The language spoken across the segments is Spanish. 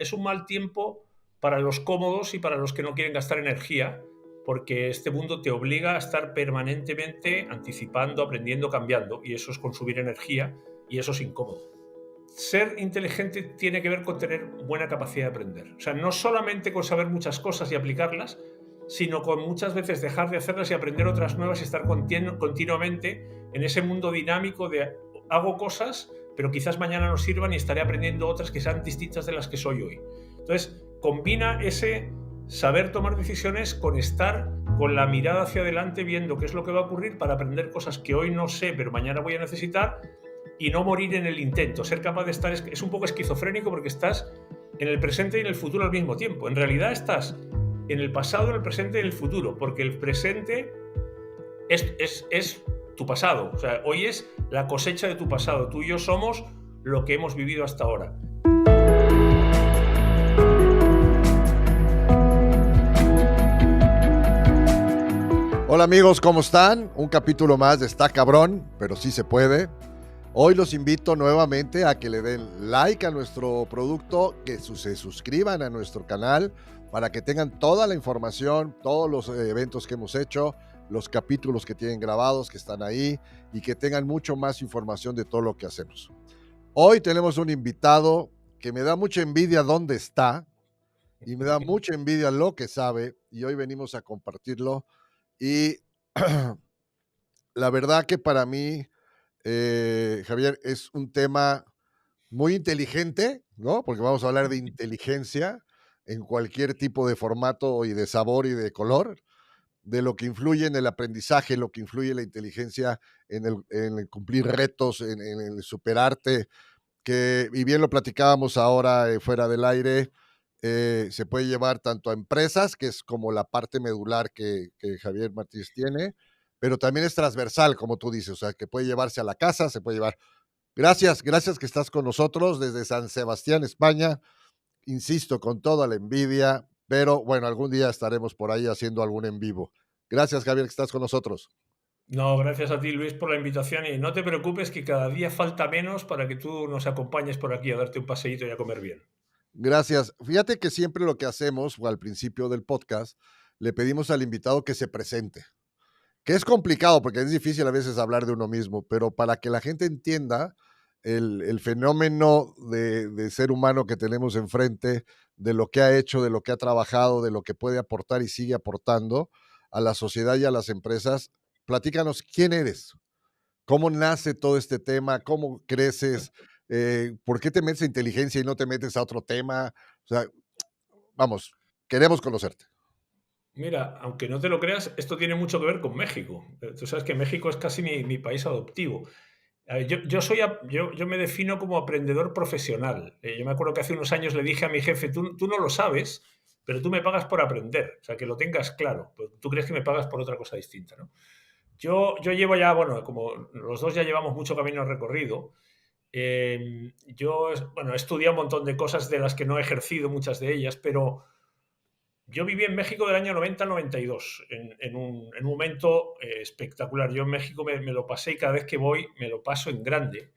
es un mal tiempo para los cómodos y para los que no quieren gastar energía, porque este mundo te obliga a estar permanentemente anticipando, aprendiendo, cambiando, y eso es consumir energía y eso es incómodo. Ser inteligente tiene que ver con tener buena capacidad de aprender. O sea, no solamente con saber muchas cosas y aplicarlas, sino con muchas veces dejar de hacerlas y aprender otras nuevas y estar continuamente en ese mundo dinámico de hago cosas, pero quizás mañana no sirvan y estaré aprendiendo otras que sean distintas de las que soy hoy. Entonces, combina ese saber tomar decisiones con estar con la mirada hacia adelante viendo qué es lo que va a ocurrir para aprender cosas que hoy no sé, pero mañana voy a necesitar, y no morir en el intento. Ser capaz de estar es un poco esquizofrénico porque estás en el presente y en el futuro al mismo tiempo. En realidad estás en el pasado, en el presente y en el futuro, porque el presente es tu pasado. O sea, hoy es la cosecha de tu pasado. Tú y yo somos lo que hemos vivido hasta ahora. Hola amigos, ¿cómo están? Un capítulo más de Está Cabrón, pero sí se puede. Hoy los invito nuevamente a que le den like a nuestro producto, que se suscriban a nuestro canal para que tengan toda la información, todos los eventos que hemos hecho, los capítulos que tienen grabados, que están ahí, y que tengan mucho más información de todo lo que hacemos. Hoy tenemos un invitado que me da mucha envidia dónde está y me da mucha envidia lo que sabe, y hoy venimos a compartirlo. Y la verdad que para mí, Javier, es un tema muy inteligente, ¿no? Porque vamos a hablar de inteligencia en cualquier tipo de formato y de sabor y de color, de lo que influye en el aprendizaje, lo que influye en la inteligencia, en el cumplir retos, en el superarte, que, y bien lo platicábamos ahora fuera del aire, se puede llevar tanto a empresas, que es como la parte medular que Javier Martínez tiene, pero también es transversal, como tú dices, o sea, que puede llevarse a la casa, se puede llevar. Gracias que estás con nosotros desde San Sebastián, España. Insisto, con toda la envidia, pero bueno, algún día estaremos por ahí haciendo algún en vivo. Gracias, Javier, que estás con nosotros. No, gracias a ti, Luis, por la invitación, y no te preocupes que cada día falta menos para que tú nos acompañes por aquí a darte un paseíto y a comer bien. Gracias. Fíjate que siempre lo que hacemos, o al principio del podcast, le pedimos al invitado que se presente, que es complicado porque es difícil a veces hablar de uno mismo, pero para que la gente entienda el fenómeno de ser humano que tenemos enfrente, de lo que ha hecho, de lo que ha trabajado, de lo que puede aportar y sigue aportando a la sociedad y a las empresas, platícanos quién eres, cómo nace todo este tema, cómo creces, por qué te metes a inteligencia y no te metes a otro tema. O sea, vamos, queremos conocerte. Mira, aunque no te lo creas, esto tiene mucho que ver con México. Tú sabes que México es casi mi país adoptivo. A ver, yo me defino como aprendedor profesional. Yo me acuerdo que hace unos años le dije a mi jefe, tú no lo sabes, pero tú me pagas por aprender. O sea, que lo tengas claro. Pues tú crees que me pagas por otra cosa distinta, ¿no? Yo llevo ya, bueno, como los dos ya llevamos mucho camino recorrido. Bueno, he estudiado un montón de cosas de las que no he ejercido, muchas de ellas, pero yo viví en México del año 90 al 92, en un momento espectacular. Yo en México me lo pasé, y cada vez que voy me lo paso en grande.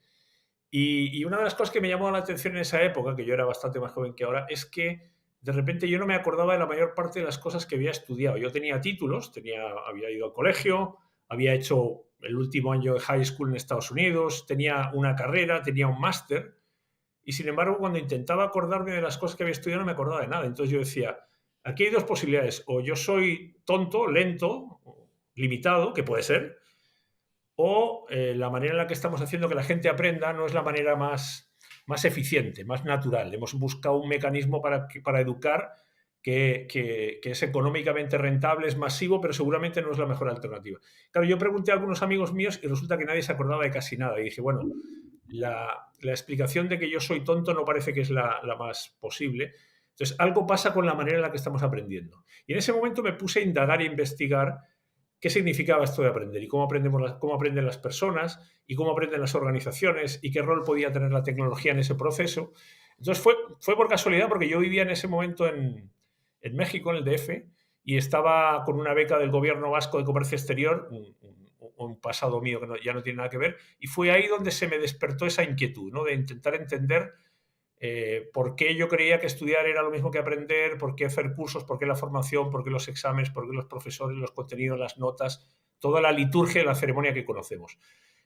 Y una de las cosas que me llamó la atención en esa época, que yo era bastante más joven que ahora, es que de repente yo no me acordaba de la mayor parte de las cosas que había estudiado. Yo tenía títulos, había ido al colegio, había hecho el último año de high school en Estados Unidos, tenía una carrera, tenía un máster, y sin embargo, cuando intentaba acordarme de las cosas que había estudiado, no me acordaba de nada. Entonces yo decía, aquí hay dos posibilidades: o yo soy tonto, lento, limitado, que puede ser, o la manera en la que estamos haciendo que la gente aprenda no es la manera más eficiente, más natural. Hemos buscado un mecanismo para educar que es económicamente rentable, es masivo, pero seguramente no es la mejor alternativa. Claro, yo pregunté a algunos amigos míos y resulta que nadie se acordaba de casi nada. Y dije, bueno, la explicación de que yo soy tonto no parece que es la más posible. Entonces, algo pasa con la manera en la que estamos aprendiendo. Y en ese momento me puse a indagar e investigar qué significaba esto de aprender y cómo aprenden las personas y cómo aprenden las organizaciones y qué rol podía tener la tecnología en ese proceso. Entonces fue por casualidad, porque yo vivía en ese momento en México, en el DF, y estaba con una beca del gobierno vasco de comercio exterior, un pasado mío que ya no tiene nada que ver, y fue ahí donde se me despertó esa inquietud, ¿no? De intentar entender por qué yo creía que estudiar era lo mismo que aprender, por qué hacer cursos, por qué la formación, por qué los exámenes, por qué los profesores, los contenidos, las notas, toda la liturgia y la ceremonia que conocemos.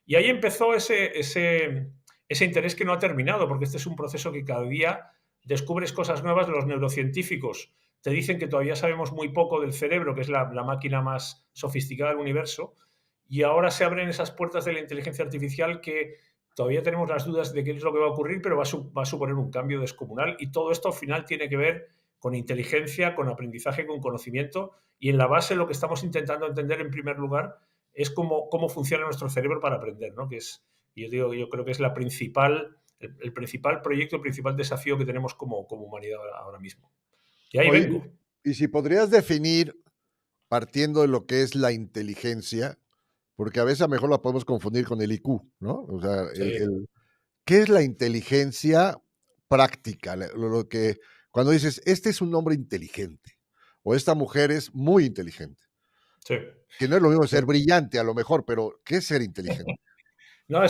Y ahí empezó ese interés que no ha terminado, porque este es un proceso que cada día descubres cosas nuevas. Los neurocientíficos te dicen que todavía sabemos muy poco del cerebro, que es la máquina más sofisticada del universo, y ahora se abren esas puertas de la inteligencia artificial que todavía tenemos las dudas de qué es lo que va a ocurrir, pero va a suponer un cambio descomunal, y todo esto al final tiene que ver con inteligencia, con aprendizaje, con conocimiento, y en la base lo que estamos intentando entender en primer lugar es cómo funciona nuestro cerebro para aprender, ¿no? Que es, yo creo que es el principal proyecto, el principal desafío que tenemos como humanidad ahora mismo. Y ahí Oye, vengo. y si podrías definir, partiendo de lo que es la inteligencia, porque a veces a lo mejor la podemos confundir con el IQ, ¿no? O sea, Sí, ¿qué es la inteligencia práctica? Lo que cuando dices, este es un hombre inteligente o esta mujer es muy inteligente, sí. que no es lo mismo ser brillante a lo mejor, pero ¿qué es ser inteligente? No,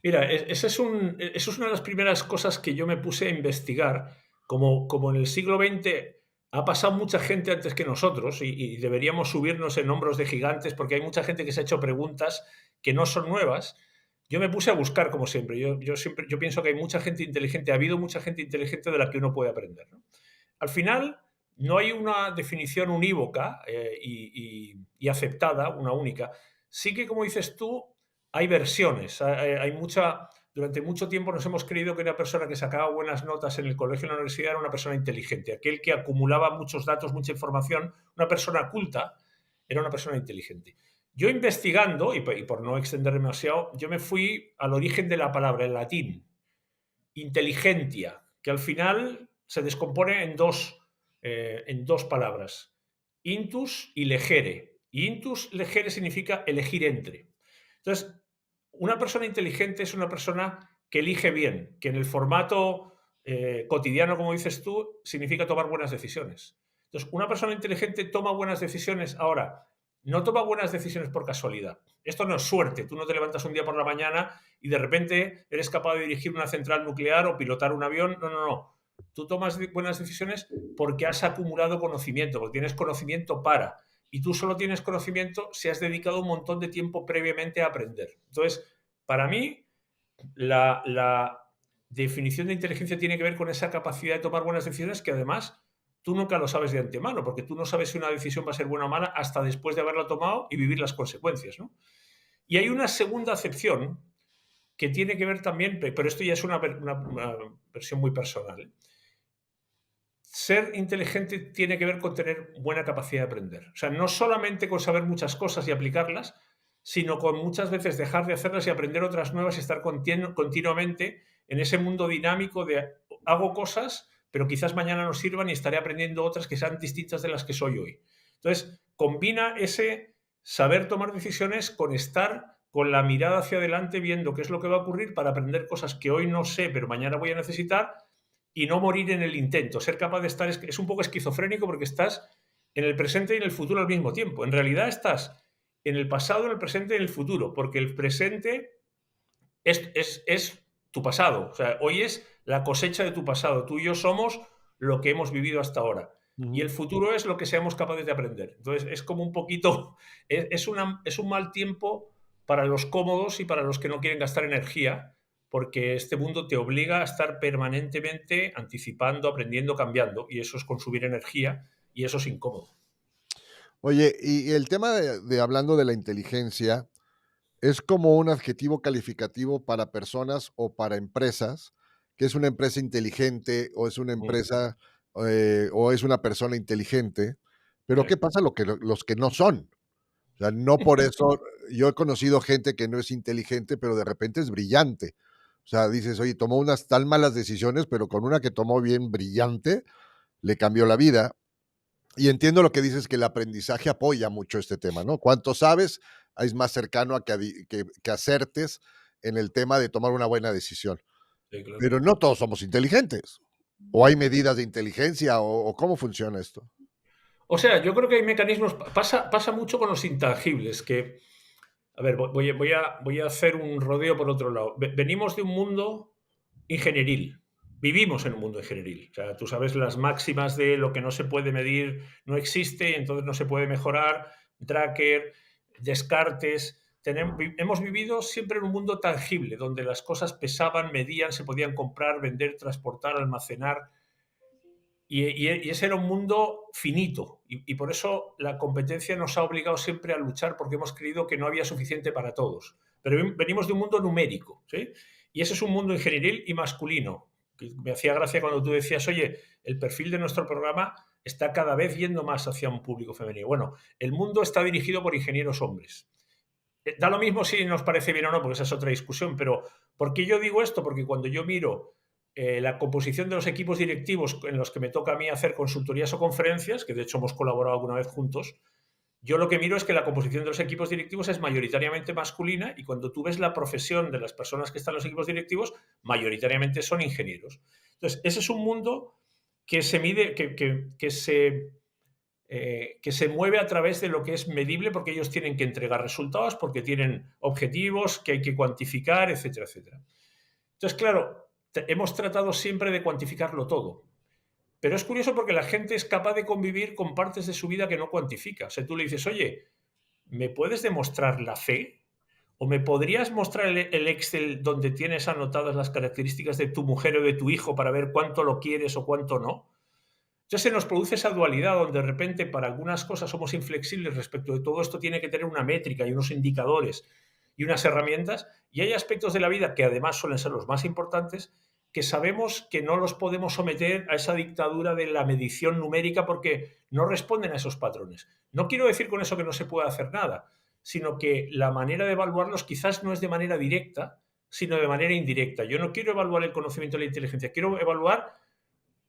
mira, eso es una de las primeras cosas que yo me puse a investigar. Como en el siglo XX ha pasado mucha gente antes que nosotros y deberíamos subirnos en hombros de gigantes porque hay mucha gente que se ha hecho preguntas que no son nuevas. Yo me puse a buscar, como siempre. Yo pienso que hay mucha gente inteligente, ha habido mucha gente inteligente de la que uno puede aprender, ¿no? Al final, no hay una definición unívoca y aceptada, una única. Sí que, como dices tú, hay versiones. Durante mucho tiempo nos hemos creído que una persona que sacaba buenas notas en el colegio o en la universidad era una persona inteligente. Aquel que acumulaba muchos datos, mucha información, una persona culta, era una persona inteligente. Yo investigando, y por no extenderme demasiado, yo me fui al origen de la palabra, en latín, inteligentia, que al final se descompone en dos palabras, intus y legere. Y intus legere significa elegir entre. Entonces, una persona inteligente es una persona que elige bien, que en el formato cotidiano, como dices tú, significa tomar buenas decisiones. Entonces, una persona inteligente toma buenas decisiones. Ahora, no toma buenas decisiones por casualidad. Esto no es suerte. Tú no te levantas un día por la mañana y de repente eres capaz de dirigir una central nuclear o pilotar un avión. No, no, no. Tú tomas buenas decisiones porque has acumulado conocimiento, porque tienes conocimiento para. Y tú solo tienes conocimiento si has dedicado un montón de tiempo previamente a aprender. Entonces, para mí, la definición de inteligencia tiene que ver con esa capacidad de tomar buenas decisiones que además tú nunca lo sabes de antemano, porque tú no sabes si una decisión va a ser buena o mala hasta después de haberla tomado y vivir las consecuencias, ¿no? Y hay una segunda acepción que tiene que ver también, pero esto ya es una versión muy personal, ¿eh? Ser inteligente tiene que ver con tener buena capacidad de aprender. O sea, no solamente con saber muchas cosas y aplicarlas, sino con muchas veces dejar de hacerlas y aprender otras nuevas y estar continuamente en ese mundo dinámico de hago cosas, pero quizás mañana no sirvan y estaré aprendiendo otras que sean distintas de las que soy hoy. Entonces, combina ese saber tomar decisiones con estar con la mirada hacia adelante viendo qué es lo que va a ocurrir para aprender cosas que hoy no sé, pero mañana voy a necesitar y no morir en el intento. Ser capaz de estar es un poco esquizofrénico porque estás en el presente y en el futuro al mismo tiempo. En realidad estás en el pasado, en el presente y en el futuro, porque el presente es tu pasado. O sea, hoy es la cosecha de tu pasado. Tú y yo somos lo que hemos vivido hasta ahora. Y el futuro es lo que seamos capaces de aprender. Entonces, es como un poquito, es un mal tiempo para los cómodos y para los que no quieren gastar energía, porque este mundo te obliga a estar permanentemente anticipando, aprendiendo, cambiando, y eso es consumir energía y eso es incómodo. Oye, y el tema de hablando de la inteligencia, ¿es como un adjetivo calificativo para personas o para empresas? ¿Que es una empresa inteligente o es una Mm, empresa, o es una persona inteligente? Pero, ¿qué sí. pasa los que no son? O sea, no por eso yo he conocido gente que no es inteligente, pero de repente es brillante. O sea, dices: "Oye, tomó unas tan malas decisiones, pero con una que tomó bien brillante, le cambió la vida". Y entiendo lo que dices, que el aprendizaje apoya mucho este tema, ¿no? Cuanto sabes, es más cercano a que acertes en el tema de tomar una buena decisión. Sí, claro. Pero no todos somos inteligentes. ¿O hay medidas de inteligencia o cómo funciona esto? O sea, yo creo que hay mecanismos, pasa mucho con los intangibles, que, a ver, voy a hacer un rodeo por otro lado. Venimos de un mundo ingenieril. vivimos en un mundo ingenieril. O sea, tú sabes las máximas de lo que no se puede medir no existe, entonces no se puede mejorar, Drucker, Descartes. Hemos vivido siempre en un mundo tangible, donde las cosas pesaban, medían, se podían comprar, vender, transportar, almacenar. Y ese era un mundo finito. Y por eso la competencia nos ha obligado siempre a luchar, porque hemos creído que no había suficiente para todos. Pero venimos de un mundo numérico, ¿sí? Y ese es un mundo ingenieril y masculino. Me hacía gracia cuando tú decías, oye, el perfil de nuestro programa está cada vez yendo más hacia un público femenino. Bueno, el mundo está dirigido por ingenieros hombres. Da lo mismo si nos parece bien o no, porque esa es otra discusión, pero ¿por qué yo digo esto? Porque cuando yo miro la composición de los equipos directivos en los que me toca a mí hacer consultorías o conferencias, que de hecho hemos colaborado alguna vez juntos, yo lo que miro es que la composición de los equipos directivos es mayoritariamente masculina y cuando tú ves la profesión de las personas que están en los equipos directivos, mayoritariamente son ingenieros. Entonces, ese es un mundo que se mide, que se mueve a través de lo que es medible porque ellos tienen que entregar resultados, porque tienen objetivos que hay que cuantificar, etcétera, etcétera. Entonces, claro, hemos tratado siempre de cuantificarlo todo. Pero es curioso porque la gente es capaz de convivir con partes de su vida que no cuantifica. O sea, tú le dices, oye, ¿me puedes demostrar la fe? ¿O me podrías mostrar el Excel donde tienes anotadas las características de tu mujer o de tu hijo para ver cuánto lo quieres o cuánto no? Entonces se nos produce esa dualidad donde de repente para algunas cosas somos inflexibles respecto de todo esto, tiene que tener una métrica y unos indicadores y unas herramientas, y hay aspectos de la vida que además suelen ser los más importantes, que sabemos que no los podemos someter a esa dictadura de la medición numérica porque no responden a esos patrones. No quiero decir con eso que no se pueda hacer nada, sino que la manera de evaluarlos quizás no es de manera directa, sino de manera indirecta. Yo no quiero evaluar el conocimiento de la inteligencia, quiero evaluar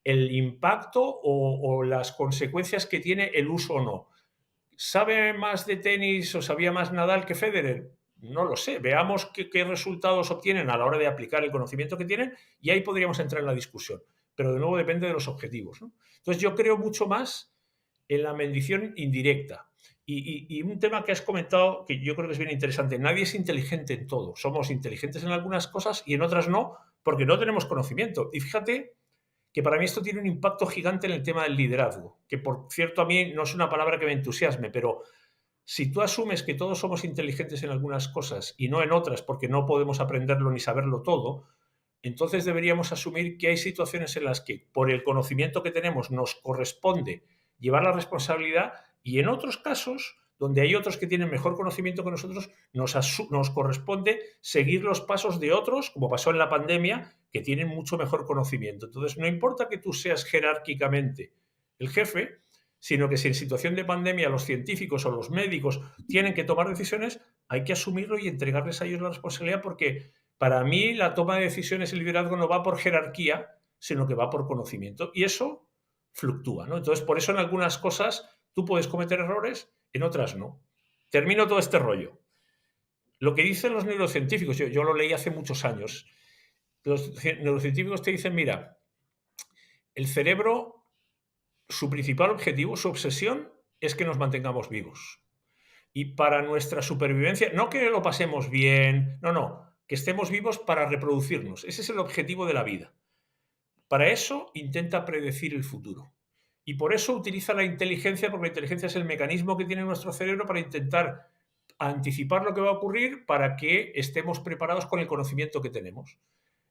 el impacto o las consecuencias que tiene el uso o no. ¿Sabe más de tenis o sabía más Nadal que Federer? No lo sé. Veamos qué resultados obtienen a la hora de aplicar el conocimiento que tienen y ahí podríamos entrar en la discusión. Pero de nuevo depende de los objetivos, ¿no? Entonces yo creo mucho más en la medición indirecta. Y un tema que has comentado que yo creo que es bien interesante. Nadie es inteligente en todo. Somos inteligentes en algunas cosas y en otras no, porque no tenemos conocimiento. Y fíjate que para mí esto tiene un impacto gigante en el tema del liderazgo, que por cierto a mí no es una palabra que me entusiasme, pero si tú asumes que todos somos inteligentes en algunas cosas y no en otras porque no podemos aprenderlo ni saberlo todo, entonces deberíamos asumir que hay situaciones en las que por el conocimiento que tenemos nos corresponde llevar la responsabilidad y en otros casos, donde hay otros que tienen mejor conocimiento que nosotros, nos corresponde seguir los pasos de otros, como pasó en la pandemia, que tienen mucho mejor conocimiento. Entonces, no importa que tú seas jerárquicamente el jefe, sino que si en situación de pandemia los científicos o los médicos tienen que tomar decisiones, hay que asumirlo y entregarles a ellos la responsabilidad porque para mí la toma de decisiones y el liderazgo no va por jerarquía, sino que va por conocimiento. Y eso fluctúa, ¿no? Entonces, por eso en algunas cosas tú puedes cometer errores, en otras no. Termino todo este rollo. Lo que dicen los neurocientíficos, yo lo leí hace muchos años, los neurocientíficos te dicen, mira, el cerebro, su principal objetivo, su obsesión, es que nos mantengamos vivos. Y para nuestra supervivencia, no que lo pasemos bien, no, que estemos vivos para reproducirnos. Ese es el objetivo de la vida. Para eso intenta predecir el futuro. Y por eso utiliza la inteligencia, porque la inteligencia es el mecanismo que tiene nuestro cerebro para intentar anticipar lo que va a ocurrir para que estemos preparados con el conocimiento que tenemos.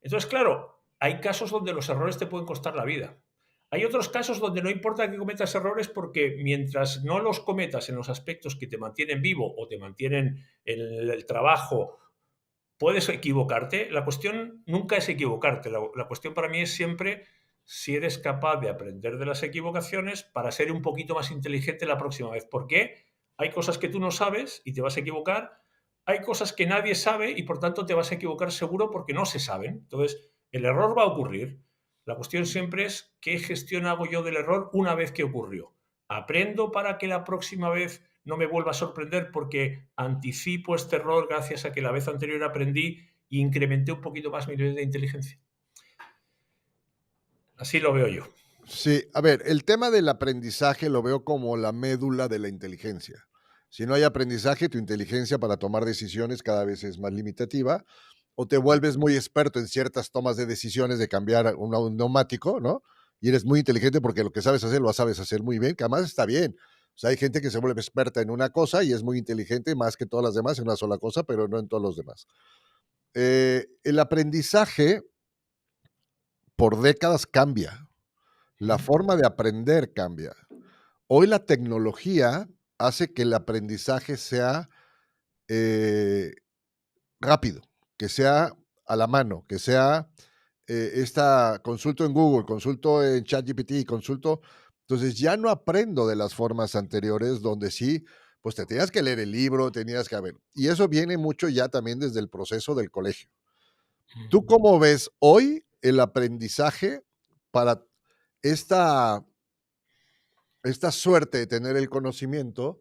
Entonces, claro, hay casos donde los errores te pueden costar la vida. Hay otros casos donde no importa que cometas errores porque mientras no los cometas en los aspectos que te mantienen vivo o te mantienen en el trabajo, puedes equivocarte. La cuestión nunca es equivocarte. La cuestión para mí es siempre si eres capaz de aprender de las equivocaciones para ser un poquito más inteligente la próxima vez. Porque hay cosas que tú no sabes y te vas a equivocar. Hay cosas que nadie sabe y por tanto te vas a equivocar seguro porque no se saben. Entonces, el error va a ocurrir. La cuestión siempre es qué gestión hago yo del error una vez que ocurrió. ¿Aprendo para que la próxima vez no me vuelva a sorprender porque anticipo este error gracias a que la vez anterior aprendí e incrementé un poquito más mi nivel de inteligencia? Así lo veo yo. Sí, a ver, el tema del aprendizaje lo veo como la médula de la inteligencia. Si no hay aprendizaje, tu inteligencia para tomar decisiones cada vez es más limitativa o te vuelves muy experto en ciertas tomas de decisiones de cambiar un neumático, ¿no? Y eres muy inteligente porque lo que sabes hacer lo sabes hacer muy bien, que además está bien. O sea, hay gente que se vuelve experta en una cosa y es muy inteligente más que todas las demás en una sola cosa, pero no en todos los demás. El aprendizaje por décadas cambia. La forma de aprender cambia. Hoy la tecnología hace que el aprendizaje sea rápido, que sea a la mano, que sea consulto en Google, consulto en ChatGPT, consulto. Entonces ya no aprendo de las formas anteriores donde sí, pues te tenías que leer el libro, tenías que haber. Y eso viene mucho ya también desde el proceso del colegio. ¿Tú cómo ves hoy el aprendizaje para esta, esta suerte de tener el conocimiento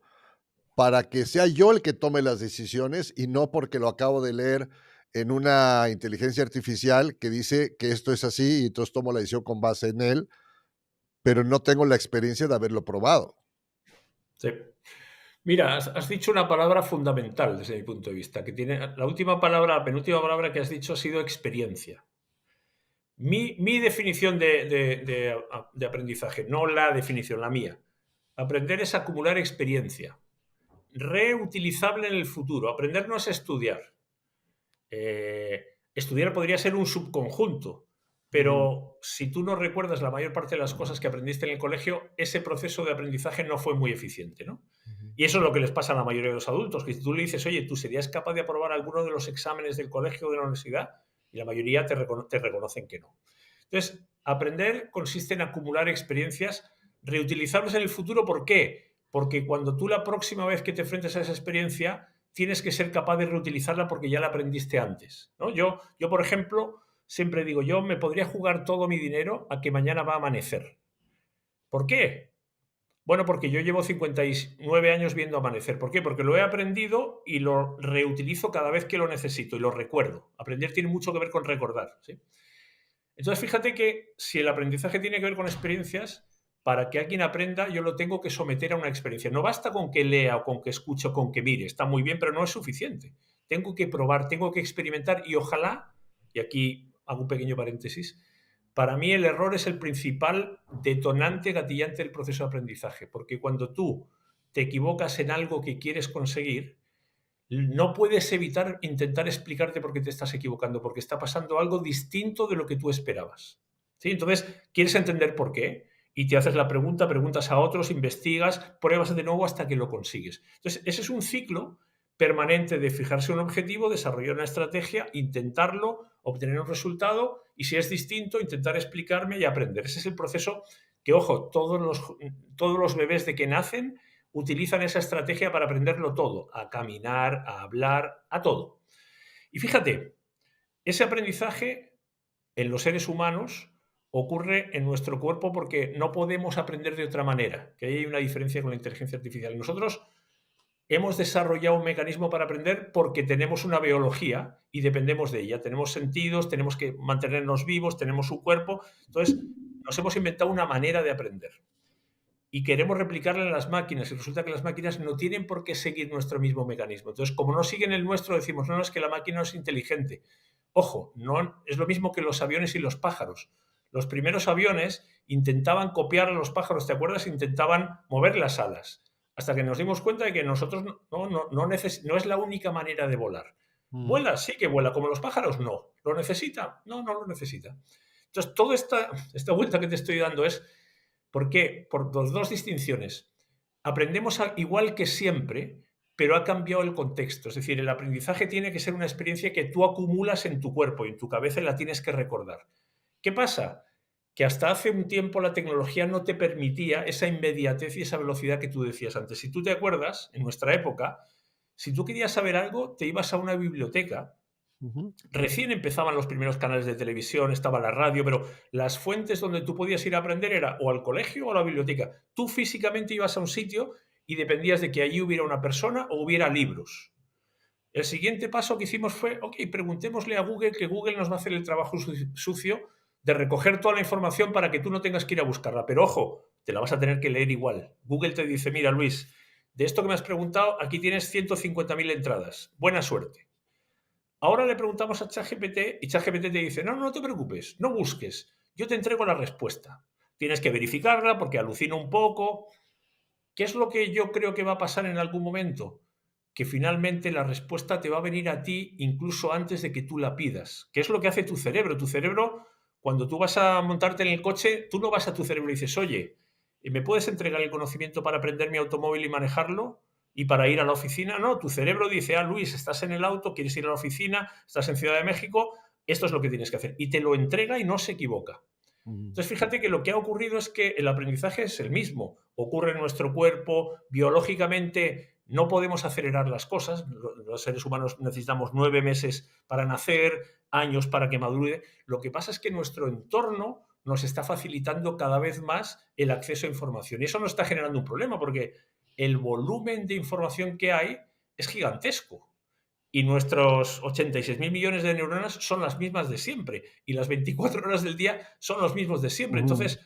para que sea yo el que tome las decisiones y no porque lo acabo de leer en una inteligencia artificial que dice que esto es así y entonces tomo la decisión con base en él, pero no tengo la experiencia de haberlo probado? Sí. Mira, has dicho una palabra fundamental desde mi punto de vista, que tiene la última palabra, la penúltima palabra que has dicho ha sido experiencia. Mi definición de aprendizaje, no la definición, la mía. Aprender es acumular experiencia, reutilizable en el futuro. Aprender no es estudiar. Estudiar podría ser un subconjunto, pero si tú no recuerdas la mayor parte de las cosas que aprendiste en el colegio, ese proceso de aprendizaje no fue muy eficiente, ¿no? Y eso es lo que les pasa a la mayoría de los adultos, que si tú le dices, oye, ¿tú serías capaz de aprobar alguno de los exámenes del colegio o de la universidad? Y la mayoría te reconocen que no. Entonces, aprender consiste en acumular experiencias reutilizables en el futuro. ¿Por qué? Porque cuando tú la próxima vez que te enfrentes a esa experiencia, tienes que ser capaz de reutilizarla porque ya la aprendiste antes, ¿no? Yo, por ejemplo, siempre digo, yo me podría jugar todo mi dinero a que mañana va a amanecer. ¿Por qué? Bueno, porque yo llevo 59 años viendo amanecer. ¿Por qué? Porque lo he aprendido y lo reutilizo cada vez que lo necesito y lo recuerdo. Aprender tiene mucho que ver con recordar, ¿sí? Entonces, fíjate que si el aprendizaje tiene que ver con experiencias, para que alguien aprenda, yo lo tengo que someter a una experiencia. No basta con que lea o con que escuche o con que mire, está muy bien, pero no es suficiente. Tengo que probar, tengo que experimentar y ojalá, y aquí hago un pequeño paréntesis, para mí el error es el principal detonante gatillante del proceso de aprendizaje, porque cuando tú te equivocas en algo que quieres conseguir, no puedes evitar intentar explicarte por qué te estás equivocando, porque está pasando algo distinto de lo que tú esperabas. ¿Sí? Entonces, quieres entender por qué y te haces la pregunta, preguntas a otros, investigas, pruebas de nuevo hasta que lo consigues. Entonces, ese es un ciclo permanente de fijarse un objetivo, desarrollar una estrategia, intentarlo, obtener un resultado y si es distinto, intentar explicarme y aprender. Ese es el proceso que, ojo, todos los bebés de que nacen utilizan esa estrategia para aprenderlo todo, a caminar, a hablar, a todo. Y fíjate, ese aprendizaje en los seres humanos ocurre en nuestro cuerpo porque no podemos aprender de otra manera, que ahí hay una diferencia con la inteligencia artificial. Nosotros hemos desarrollado un mecanismo para aprender porque tenemos una biología y dependemos de ella. Tenemos sentidos, tenemos que mantenernos vivos, tenemos un cuerpo. Entonces, nos hemos inventado una manera de aprender y queremos replicarla en las máquinas y resulta que las máquinas no tienen por qué seguir nuestro mismo mecanismo. Entonces, como no siguen el nuestro, decimos, no, es que la máquina no es inteligente. Ojo, no es lo mismo que los aviones y los pájaros. Los primeros aviones intentaban copiar a los pájaros, ¿te acuerdas? Intentaban mover las alas, hasta que nos dimos cuenta de que nosotros no es la única manera de volar. ¿Vuela? Sí que vuela, como los pájaros, no. ¿Lo necesita? No, no lo necesita. Entonces, toda esta vuelta que te estoy dando es ¿por qué? Por dos distinciones. Aprendemos igual que siempre, pero ha cambiado el contexto. Es decir, el aprendizaje tiene que ser una experiencia que tú acumulas en tu cuerpo y en tu cabeza y la tienes que recordar. ¿Qué pasa? Que hasta hace un tiempo la tecnología no te permitía esa inmediatez y esa velocidad que tú decías antes. Si tú te acuerdas, en nuestra época, si tú querías saber algo, te ibas a una biblioteca. Recién empezaban los primeros canales de televisión, estaba la radio, pero las fuentes donde tú podías ir a aprender era o al colegio o a la biblioteca. Tú físicamente ibas a un sitio y dependías de que allí hubiera una persona o hubiera libros. El siguiente paso que hicimos fue, ok, preguntémosle a Google, que Google nos va a hacer el trabajo sucio de recoger toda la información para que tú no tengas que ir a buscarla. Pero ojo, te la vas a tener que leer igual. Google te dice, mira Luis, de esto que me has preguntado, aquí tienes 150.000 entradas. Buena suerte. Ahora le preguntamos a ChatGPT y ChatGPT te dice, no, no te preocupes, no busques, yo te entrego la respuesta. Tienes que verificarla porque alucina un poco. ¿Qué es lo que yo creo que va a pasar en algún momento? Que finalmente la respuesta te va a venir a ti incluso antes de que tú la pidas. ¿Qué es lo que hace tu cerebro? Tu cerebro, cuando tú vas a montarte en el coche, tú no vas a tu cerebro y dices, oye, ¿me puedes entregar el conocimiento para aprender mi automóvil y manejarlo? ¿Y para ir a la oficina? No, tu cerebro dice, ah, Luis, estás en el auto, quieres ir a la oficina, estás en Ciudad de México, esto es lo que tienes que hacer. Y te lo entrega y no se equivoca. Mm. Entonces, fíjate que lo que ha ocurrido es que el aprendizaje es el mismo. Ocurre en nuestro cuerpo, biológicamente no podemos acelerar las cosas. Los seres humanos necesitamos 9 meses para nacer, años para que madure. Lo que pasa es que nuestro entorno nos está facilitando cada vez más el acceso a información. Y eso nos está generando un problema porque el volumen de información que hay es gigantesco. Y nuestros 86.000 millones de neuronas son las mismas de siempre. Y las 24 horas del día son los mismos de siempre. Ujú. Entonces,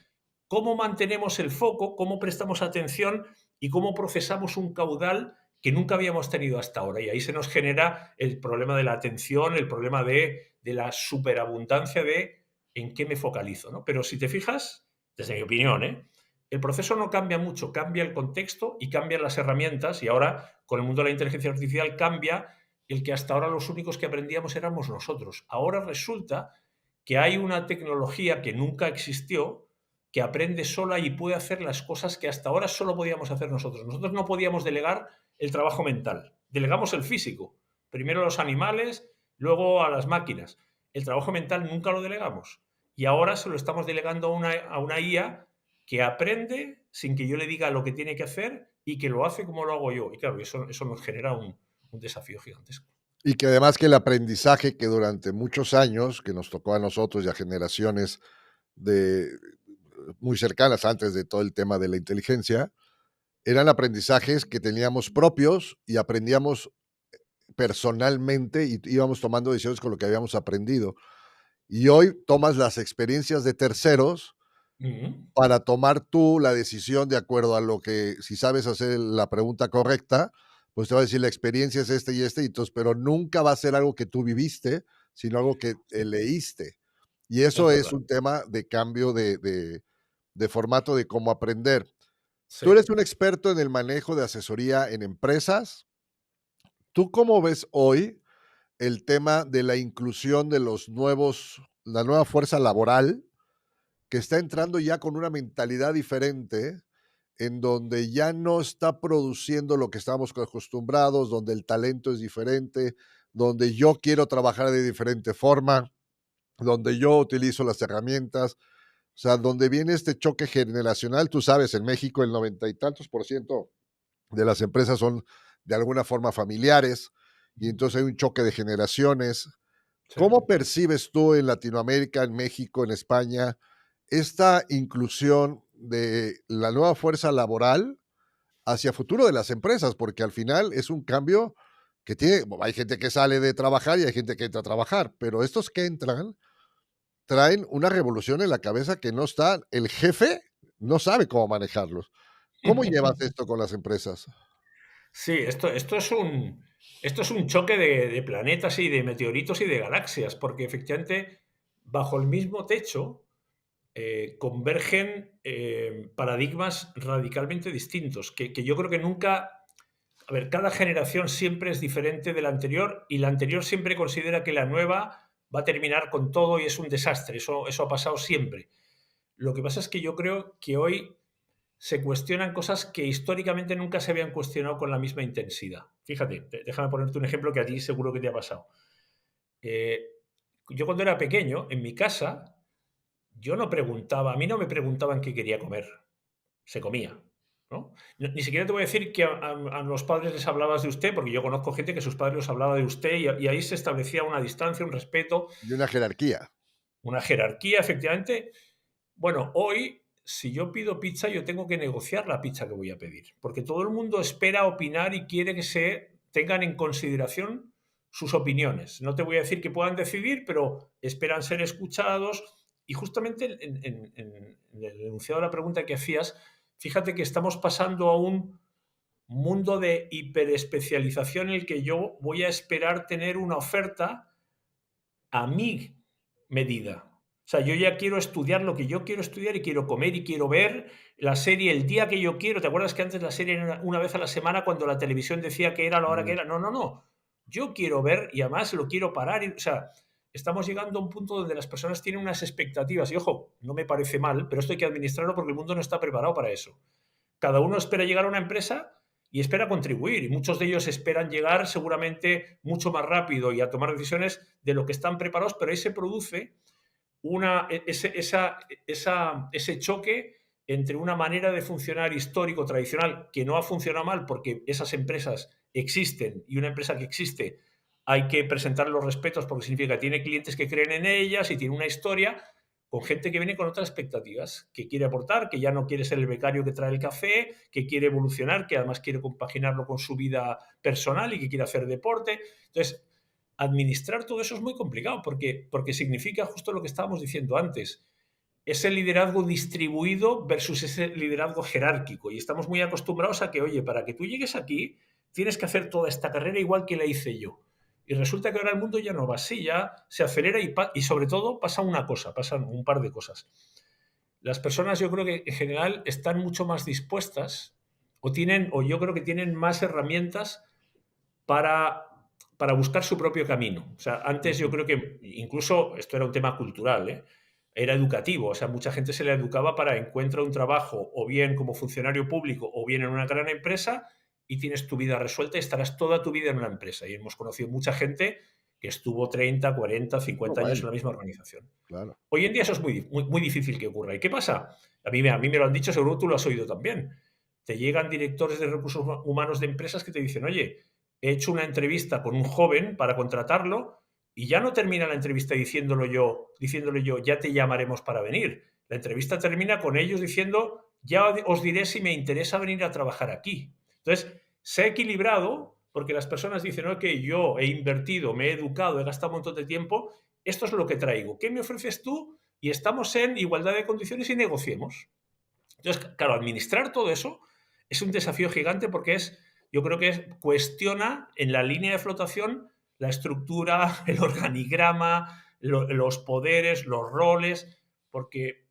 ¿cómo mantenemos el foco? ¿Cómo prestamos atención? ¿Y cómo procesamos un caudal que nunca habíamos tenido hasta ahora? Y ahí se nos genera el problema de la atención, el problema de la superabundancia de en qué me focalizo, ¿no? Pero si te fijas, desde mi opinión, el proceso no cambia mucho, cambia el contexto y cambian las herramientas. Y ahora, con el mundo de la inteligencia artificial, cambia el que hasta ahora los únicos que aprendíamos éramos nosotros. Ahora resulta que hay una tecnología que nunca existió, que aprende sola y puede hacer las cosas que hasta ahora solo podíamos hacer nosotros. Nosotros no podíamos delegar el trabajo mental, delegamos el físico. Primero a los animales, luego a las máquinas. El trabajo mental nunca lo delegamos. Y ahora se lo estamos delegando a una IA que aprende sin que yo le diga lo que tiene que hacer y que lo hace como lo hago yo. Y claro, eso nos genera un desafío gigantesco. Y que además que el aprendizaje que durante muchos años, que nos tocó a nosotros y a generaciones de muy cercanas antes de todo el tema de la inteligencia, eran aprendizajes que teníamos propios y aprendíamos personalmente y íbamos tomando decisiones con lo que habíamos aprendido. Y hoy tomas las experiencias de terceros Ujú. para tomar tú la decisión de acuerdo a lo que, si sabes hacer la pregunta correcta, pues te va a decir la experiencia es este y este, y entonces, pero nunca va a ser algo que tú viviste, sino algo que leíste. Y Es eso es verdad. un tema de cambio de formato de cómo aprender. Tú Sí. eres un experto en el manejo de asesoría en empresas. ¿Tú cómo ves hoy el tema de la inclusión de los nuevos, la nueva fuerza laboral que está entrando ya con una mentalidad diferente, en donde ya no está produciendo lo que estábamos acostumbrados, donde el talento es diferente, donde yo quiero trabajar de diferente forma, donde yo utilizo las herramientas, o sea, donde viene este choque generacional? Tú sabes, en México el 90 y tantos por ciento de las empresas son de alguna forma familiares y entonces hay un choque de generaciones. Sí. ¿Cómo percibes tú en Latinoamérica, en México, en España, esta inclusión de la nueva fuerza laboral hacia futuro de las empresas? Porque al final es un cambio que tiene, bueno, hay gente que sale de trabajar y hay gente que entra a trabajar, pero estos que entran traen una revolución en la cabeza que no está, el jefe no sabe cómo manejarlos. ¿Cómo llevas esto con las empresas? Sí, esto es un choque de planetas y de meteoritos y de galaxias, porque efectivamente bajo el mismo techo convergen paradigmas radicalmente distintos, que yo creo que nunca. A ver, cada generación siempre es diferente de la anterior y la anterior siempre considera que la nueva va a terminar con todo y es un desastre. Eso ha pasado siempre. Lo que pasa es que yo creo que hoy se cuestionan cosas que históricamente nunca se habían cuestionado con la misma intensidad. Fíjate, déjame ponerte un ejemplo que a ti seguro que te ha pasado. Eh, yo cuando era pequeño, en mi casa, yo no preguntaba, a mí no me preguntaban qué quería comer, se comía. ¿No? Ni siquiera te voy a decir que a los padres les hablabas de usted, porque yo conozco gente que sus padres los hablaba de usted y ahí se establecía una distancia, un respeto, Y una jerarquía. una jerarquía, efectivamente. Bueno, hoy, si yo pido pizza, yo tengo que negociar la pizza que voy a pedir, porque todo el mundo espera opinar y quiere que se tengan en consideración sus opiniones. No te voy a decir que puedan decidir, pero esperan ser escuchados. Y justamente en el enunciado de la pregunta que hacías, fíjate que estamos pasando a un mundo de hiperespecialización en el que yo voy a esperar tener una oferta a mi medida. O sea, yo ya quiero estudiar lo que yo quiero estudiar y quiero comer y quiero ver la serie el día que yo quiero. ¿Te acuerdas que antes la serie era una vez a la semana cuando la televisión decía que era la hora que Mm. era? No, no, no. Yo quiero ver y además lo quiero parar. O sea, estamos llegando a un punto donde las personas tienen unas expectativas. Y ojo, no me parece mal, pero esto hay que administrarlo porque el mundo no está preparado para eso. Cada uno espera llegar a una empresa y espera contribuir. Y muchos de ellos esperan llegar seguramente mucho más rápido y a tomar decisiones de lo que están preparados, pero ahí se produce ese choque entre una manera de funcionar histórico, tradicional, que no ha funcionado mal porque esas empresas existen y una empresa que existe hay que presentar los respetos porque significa que tiene clientes que creen en ellas y tiene una historia con gente que viene con otras expectativas, que quiere aportar, que ya no quiere ser el becario que trae el café, que quiere evolucionar, que además quiere compaginarlo con su vida personal y que quiere hacer deporte. Entonces, administrar todo eso es muy complicado porque significa justo lo que estábamos diciendo antes, ese liderazgo distribuido versus ese liderazgo jerárquico. Y estamos muy acostumbrados a que, oye, para que tú llegues aquí, tienes que hacer toda esta carrera igual que la hice yo. Y resulta que ahora el mundo ya no va así, ya se acelera y sobre todo pasa una cosa, pasan un par de cosas. Las personas yo creo que en general están mucho más dispuestas o yo creo que tienen más herramientas para, para buscar su propio camino. O sea, antes yo Ujú. creo que incluso esto era un tema cultural, ¿eh? Era educativo, o sea, mucha gente se le educaba para encontrar un trabajo o bien como funcionario público o bien en una gran empresa y tienes tu vida resuelta y estarás toda tu vida en una empresa. Y hemos conocido mucha gente que estuvo 30, 40, No, 50 años en bueno, la misma organización. claro. Hoy en día eso es muy difícil que ocurra. ¿Y qué pasa? A mí me lo han dicho, seguro tú lo has oído también. Te llegan directores de recursos humanos de empresas que te dicen, oye, he hecho una entrevista con un joven para contratarlo y ya no termina la entrevista diciéndole yo, ya te llamaremos para venir. La entrevista termina con ellos diciendo, ya os diré si me interesa venir a trabajar aquí. Entonces, se ha equilibrado porque las personas dicen, ok, yo he invertido, me he educado, he gastado un montón de tiempo, esto es lo que traigo. ¿Qué me ofreces tú? Y estamos en igualdad de condiciones y negociemos. Entonces, claro, administrar todo eso es un desafío gigante porque yo creo que cuestiona en la línea de flotación la estructura, el organigrama, los poderes, los roles, porque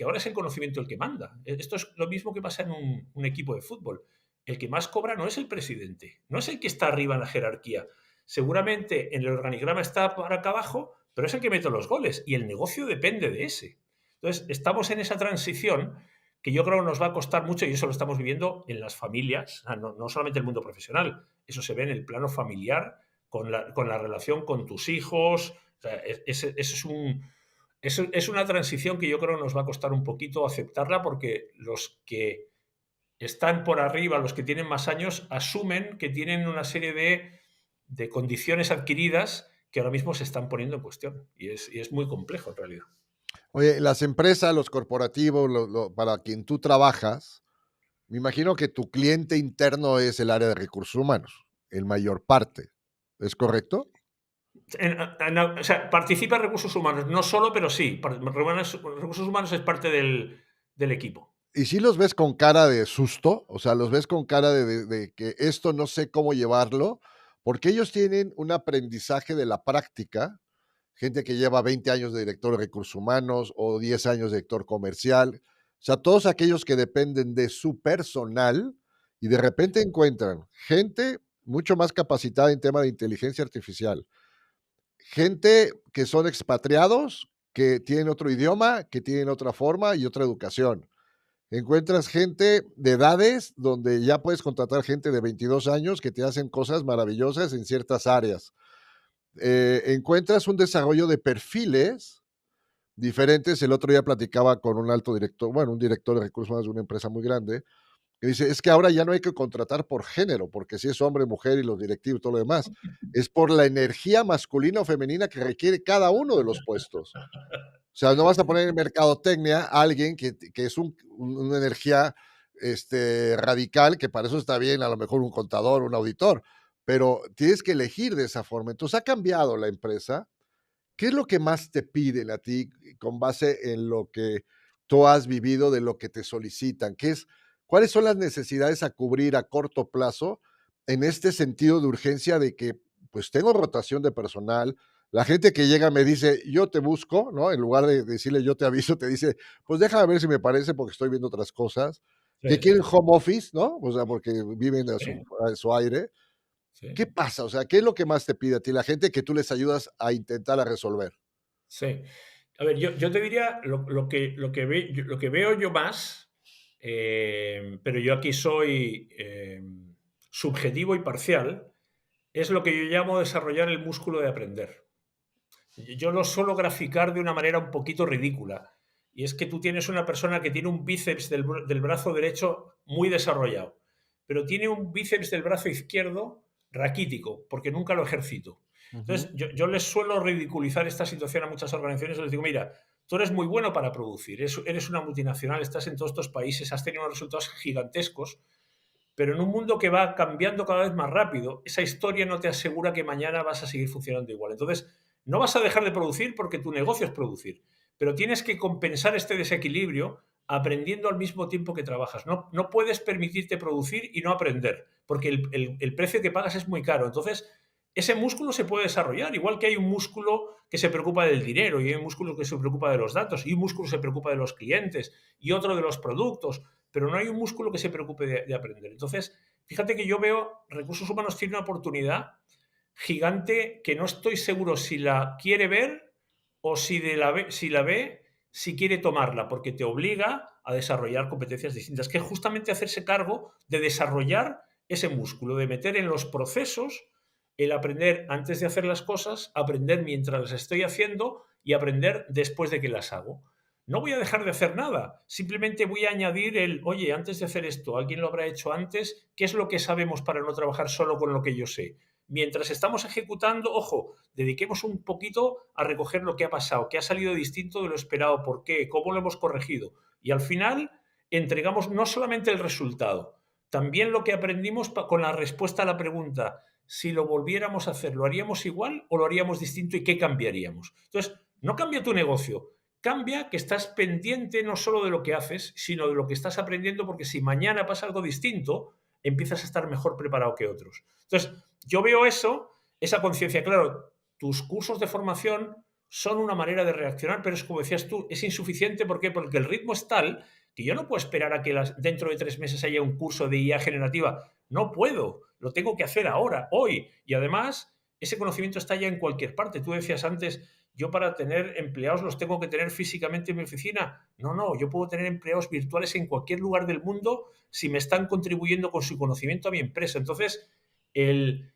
ahora es el conocimiento el que manda. Esto es lo mismo que pasa en un equipo de fútbol. El que más cobra no es el presidente, no es el que está arriba en la jerarquía. Seguramente en el organigrama está para acá abajo, pero es el que mete los goles y el negocio depende de ese. Entonces, estamos en esa transición que yo creo que nos va a costar mucho y eso lo estamos viviendo en las familias, no solamente en el mundo profesional, eso se ve en el plano familiar, con la relación con tus hijos. O sea, es una transición que yo creo que nos va a costar un poquito aceptarla porque los que están por arriba, los que tienen más años, asumen que tienen una serie de condiciones adquiridas que ahora mismo se están poniendo en cuestión y es muy complejo en realidad. Oye, las empresas, los corporativos, para quien tú trabajas, me imagino que tu cliente interno es el área de recursos humanos, en mayor parte, ¿es correcto? O sea, participa en recursos humanos, no solo, pero sí. Recursos humanos es parte del equipo. ¿Y si los ves con cara de susto? O sea, ¿los ves con cara de que esto no sé cómo llevarlo? Porque ellos tienen un aprendizaje de la práctica, gente que lleva 20 años de director de recursos humanos o 10 años de director comercial, o sea, todos aquellos que dependen de su personal y de repente encuentran gente mucho más capacitada en tema de inteligencia artificial, gente que son expatriados, que tienen otro idioma, que tienen otra forma y otra educación. Encuentras gente de edades donde ya puedes contratar gente de 22 años que te hacen cosas maravillosas en ciertas áreas. Encuentras un desarrollo de perfiles diferentes. El otro día platicaba con un alto director, bueno, un director de recursos humanos de una empresa muy grande, que dice, es que ahora ya no hay que contratar por género, porque si es hombre, mujer y los directivos y todo lo demás, es por la energía masculina o femenina que requiere cada uno de los puestos. O sea, no vas a poner en mercadotecnia a alguien que es una energía radical, que para eso está bien, a lo mejor un contador, un auditor, pero tienes que elegir de esa forma. Entonces ha cambiado la empresa. ¿Qué es lo que más te piden a ti con base en lo que tú has vivido, de lo que te solicitan? ¿Qué es? ¿Cuáles son las necesidades a cubrir a corto plazo en este sentido de urgencia de que, pues, tengo rotación de personal? La gente que llega me dice: "Yo te busco", ¿no? En lugar de decirle: "Yo te aviso", te dice: "Pues déjame ver si me parece, porque estoy viendo otras cosas", que Sí, quieren home office, ¿no? O sea, porque viven sí, a su aire. ¿Qué sí. pasa? O sea, ¿qué es lo que más te pide a ti la gente que tú les ayudas a intentar a resolver? Sí. A ver, yo te diría lo que veo yo más, pero yo aquí soy subjetivo y parcial, es lo que yo llamo desarrollar el músculo de aprender. Yo lo suelo graficar de una manera un poquito ridícula. Y es que tú tienes una persona que tiene un bíceps del brazo derecho muy desarrollado, pero tiene un bíceps del brazo izquierdo raquítico, porque nunca lo ejercito. Ujú. Entonces, yo les suelo ridiculizar esta situación a muchas organizaciones. Les digo, mira, tú eres muy bueno para producir, eres una multinacional, estás en todos estos países, has tenido unos resultados gigantescos, pero en un mundo que va cambiando cada vez más rápido, esa historia no te asegura que mañana vas a seguir funcionando igual. Entonces, no vas a dejar de producir porque tu negocio es producir, pero tienes que compensar este desequilibrio aprendiendo al mismo tiempo que trabajas. No puedes permitirte producir y no aprender, porque el precio que pagas es muy caro. Entonces, ese músculo se puede desarrollar, igual que hay un músculo que se preocupa del dinero, y hay un músculo que se preocupa de los datos, y un músculo que se preocupa de los clientes, y otro de los productos, pero no hay un músculo que se preocupe de aprender. Entonces, fíjate que yo veo recursos humanos tiene una oportunidad gigante que no estoy seguro si la quiere ver o si la ve, si quiere tomarla, porque te obliga a desarrollar competencias distintas, que es justamente hacerse cargo de desarrollar ese músculo, de meter en los procesos el aprender antes de hacer las cosas, aprender mientras las estoy haciendo y aprender después de que las hago. No voy a dejar de hacer nada, simplemente voy a añadir oye, antes de hacer esto, alguien lo habrá hecho antes, ¿qué es lo que sabemos para no trabajar solo con lo que yo sé? Mientras estamos ejecutando, ojo, dediquemos un poquito a recoger lo que ha pasado, qué ha salido distinto de lo esperado, por qué, cómo lo hemos corregido. Y al final entregamos no solamente el resultado, también lo que aprendimos con la respuesta a la pregunta, si lo volviéramos a hacer, ¿lo haríamos igual o lo haríamos distinto y qué cambiaríamos? Entonces, no cambia tu negocio, cambia que estás pendiente no solo de lo que haces, sino de lo que estás aprendiendo, porque si mañana pasa algo distinto, empiezas a estar mejor preparado que otros. Entonces, yo veo eso, esa conciencia. Claro, tus cursos de formación son una manera de reaccionar, pero es como decías tú, es insuficiente. ¿Por qué? Porque el ritmo es tal que yo no puedo esperar a que dentro de 3 meses haya un curso de IA generativa. No puedo, lo tengo que hacer ahora, hoy. Y además, ese conocimiento está ya en cualquier parte. Tú decías antes, yo para tener empleados los tengo que tener físicamente en mi oficina. No, yo puedo tener empleados virtuales en cualquier lugar del mundo si me están contribuyendo con su conocimiento a mi empresa. Entonces, el,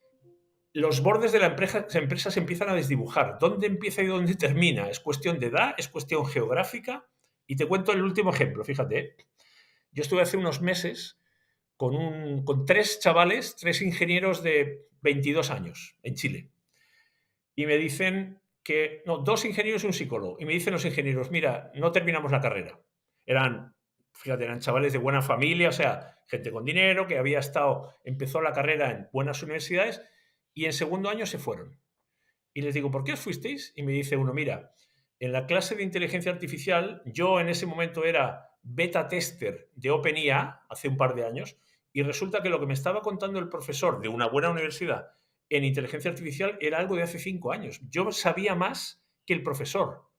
los bordes de la empresa se empiezan a desdibujar. ¿Dónde empieza y dónde termina? Es cuestión de edad, es cuestión geográfica. Y te cuento el último ejemplo, fíjate. Yo estuve hace unos meses con tres chavales, tres ingenieros de 22 años en Chile. Y me dicen que, no, dos ingenieros y un psicólogo. Y me dicen los ingenieros, mira, no terminamos la carrera. Eran, fíjate, eran chavales de buena familia, o sea, gente con dinero, que empezó la carrera en buenas universidades y en segundo año se fueron. Y les digo, ¿por qué os fuisteis? Y me dice uno, mira, en la clase de inteligencia artificial, yo en ese momento era beta tester de OpenIA hace un par de años, y resulta que lo que me estaba contando el profesor de una buena universidad en inteligencia artificial era algo de hace 5 años. Yo sabía más que el profesor.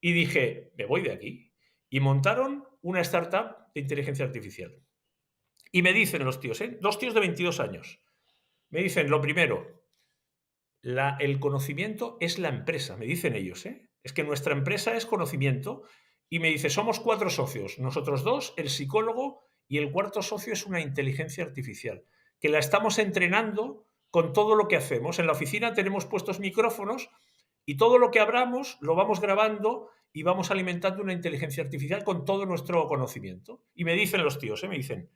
Y dije, me voy de aquí. Y montaron una startup de inteligencia artificial. Y me dicen los tíos, dos tíos de 22 años, me dicen, lo primero, el conocimiento es la empresa, me dicen ellos, ¿eh? Es que nuestra empresa es conocimiento. Y me dice, somos cuatro socios, nosotros dos, el psicólogo, y el cuarto socio es una inteligencia artificial, que la estamos entrenando con todo lo que hacemos. En la oficina tenemos puestos micrófonos y todo lo que hablamos lo vamos grabando y vamos alimentando una inteligencia artificial con todo nuestro conocimiento. Y me dicen los tíos, me dicen,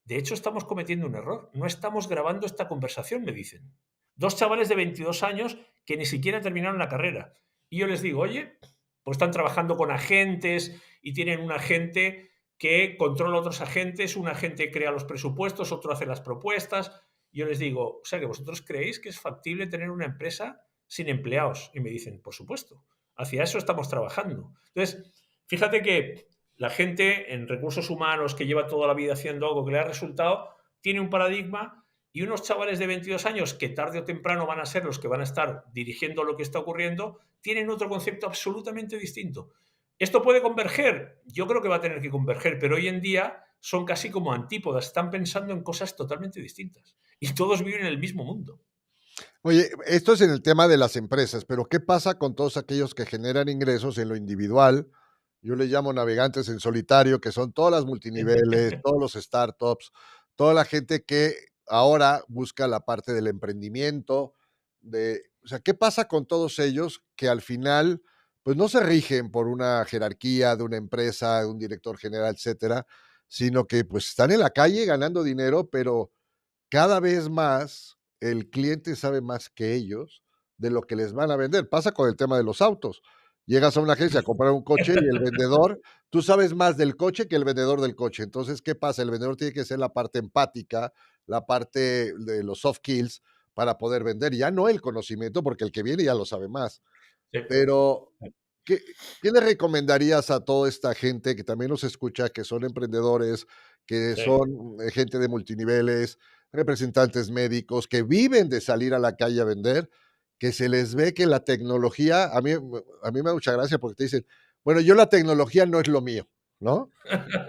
de hecho, estamos cometiendo un error. No estamos grabando esta conversación, me dicen. Dos chavales de 22 años que ni siquiera terminaron la carrera. Y yo les digo, oye, pues están trabajando con agentes y tienen un agente que controla a otros agentes, un agente crea los presupuestos, otro hace las propuestas. Y yo les digo, o sea, que vosotros creéis que es factible tener una empresa sin empleados. Y me dicen, por supuesto, hacia eso estamos trabajando. Entonces, fíjate que La gente en recursos humanos que lleva toda la vida haciendo algo que le ha resultado, tiene un paradigma y unos chavales de 22 años que tarde o temprano van a ser los que van a estar dirigiendo lo que está ocurriendo, tienen otro concepto absolutamente distinto. ¿Esto puede converger? Yo creo que va a tener que converger, pero hoy en día son casi como antípodas, están pensando en cosas totalmente distintas y todos viven en el mismo mundo. Oye, esto es en el tema de las empresas, pero ¿qué pasa con todos aquellos que generan ingresos en lo individual? Yo le llamo navegantes en solitario, que son todas las multiniveles, todos los startups, toda la gente que ahora busca la parte del emprendimiento, o sea, ¿qué pasa con todos ellos que al final, pues no se rigen por una jerarquía de una empresa, de un director general, etcétera, sino que pues están en la calle ganando dinero, pero cada vez más el cliente sabe más que ellos de lo que les van a vender. Pasa con el tema de los autos. Llegas a una agencia a comprar un coche y el vendedor, tú sabes más del coche que el vendedor del coche. Entonces, ¿qué pasa? El vendedor tiene que ser la parte empática, la parte de los soft skills para poder vender, ya no el conocimiento, porque el que viene ya lo sabe más. Sí, Pero, ¿qué, qué le recomendarías a toda esta gente que también nos escucha, que son emprendedores, que sí. son gente de multiniveles, representantes médicos, que viven de salir a la calle a vender, que se les ve que la tecnología, a mí me da mucha gracia porque te dicen, bueno, yo la tecnología no es lo mío, ¿no?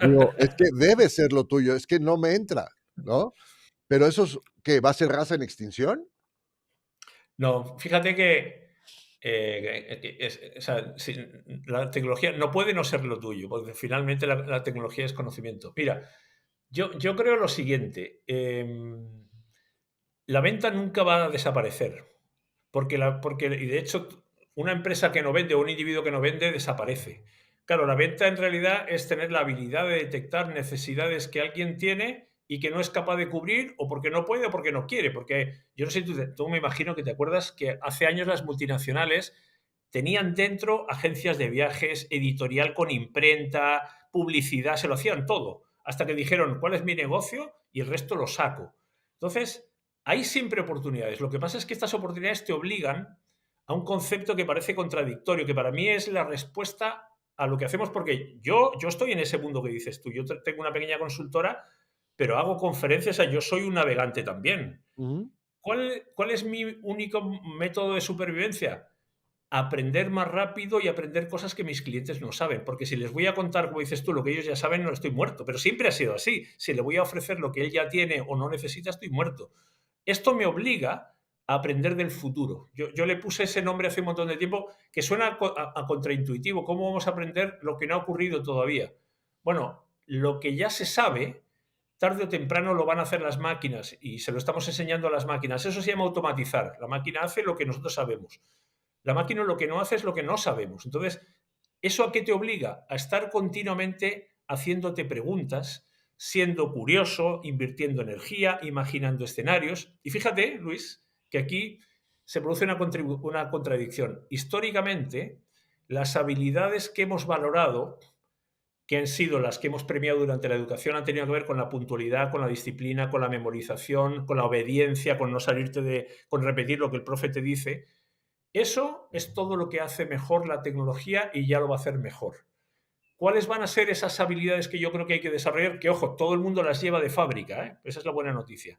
Digo, es que debe ser lo tuyo, es que no me entra, ¿no? Pero eso es, ¿qué? ¿Va a ser raza en extinción? No, fíjate que o sea, la tecnología no puede no ser lo tuyo, porque finalmente la tecnología es conocimiento. Mira, yo creo lo siguiente, la venta nunca va a desaparecer, y de hecho una empresa que no vende o un individuo que no vende desaparece. Claro, la venta en realidad es tener la habilidad de detectar necesidades que alguien tiene y que no es capaz de cubrir o porque no puede o porque no quiere. Porque yo no sé, tú me imagino que te acuerdas que hace años las multinacionales tenían dentro agencias de viajes, editorial con imprenta, publicidad, se lo hacían todo. Hasta que dijeron, ¿cuál es mi negocio? Y el resto lo saco. Entonces, hay siempre oportunidades. Lo que pasa es que estas oportunidades te obligan a un concepto que parece contradictorio, que para mí es la respuesta a lo que hacemos, porque yo estoy en ese mundo que dices tú. Yo tengo una pequeña consultora, pero hago conferencias, yo soy un navegante también. Ujú, ¿Cuál es mi único método de supervivencia? Aprender más rápido y aprender cosas que mis clientes no saben, porque si les voy a contar, como dices tú, lo que ellos ya saben, no estoy muerto, pero siempre ha sido así. Si le voy a ofrecer lo que él ya tiene o no necesita, estoy muerto. Esto me obliga a aprender del futuro. Yo le puse ese nombre hace un montón de tiempo que suena a contraintuitivo. ¿Cómo vamos a aprender lo que no ha ocurrido todavía? Bueno, lo que ya se sabe, tarde o temprano lo van a hacer las máquinas y se lo estamos enseñando a las máquinas. Eso se llama automatizar. La máquina hace lo que nosotros sabemos. La máquina lo que no hace es lo que no sabemos. Entonces, ¿eso a qué te obliga? A estar continuamente haciéndote preguntas, siendo curioso, invirtiendo energía, imaginando escenarios. Y fíjate, Luis, que aquí se produce una contradicción. Históricamente, las habilidades que hemos valorado, que han sido las que hemos premiado durante la educación, han tenido que ver con la puntualidad, con la disciplina, con la memorización, con la obediencia, con no salirte con repetir lo que el profe te dice. Eso es todo lo que hace mejor la tecnología y ya lo va a hacer mejor. ¿Cuáles van a ser esas habilidades que yo creo que hay que desarrollar? Que, ojo, todo el mundo las lleva de fábrica, ¿eh? Esa es la buena noticia.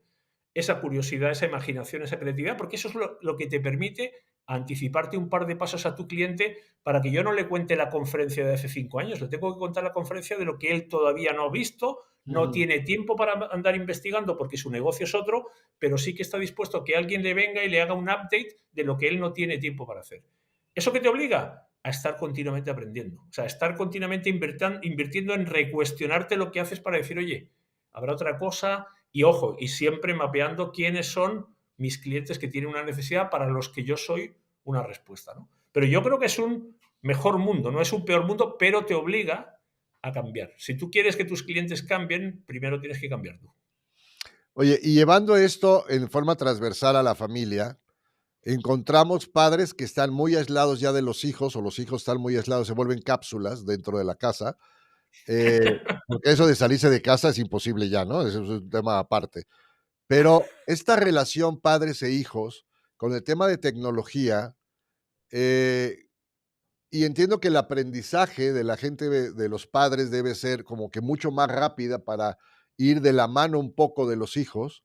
Esa curiosidad, esa imaginación, esa creatividad, porque eso es lo que te permite anticiparte un par de pasos a tu cliente para que yo no le cuente la conferencia de hace 5 años, le tengo que contar la conferencia de lo que él todavía no ha visto, no ujú. tiene tiempo para andar investigando porque su negocio es otro, pero sí que está dispuesto a que alguien le venga y le haga un update de lo que él no tiene tiempo para hacer. ¿Eso qué te obliga? A estar continuamente aprendiendo. O sea, a estar continuamente invirtiendo en recuestionarte lo que haces para decir, oye, habrá otra cosa. Y ojo, y siempre mapeando quiénes son mis clientes que tienen una necesidad para los que yo soy una respuesta, ¿no? Pero yo creo que es un mejor mundo, no es un peor mundo, pero te obliga a cambiar. Si tú quieres que tus clientes cambien, primero tienes que cambiar tú. Oye, y llevando esto en forma transversal a la familia, encontramos padres que están muy aislados ya de los hijos, o los hijos están muy aislados, se vuelven cápsulas dentro de la casa, eh, porque eso de salirse de casa es imposible ya, ¿no? Eso es un tema aparte. Pero esta relación padres e hijos, con el tema de tecnología, eh, y entiendo que el aprendizaje de la gente, de los padres, debe ser como que mucho más rápida para ir de la mano un poco de los hijos.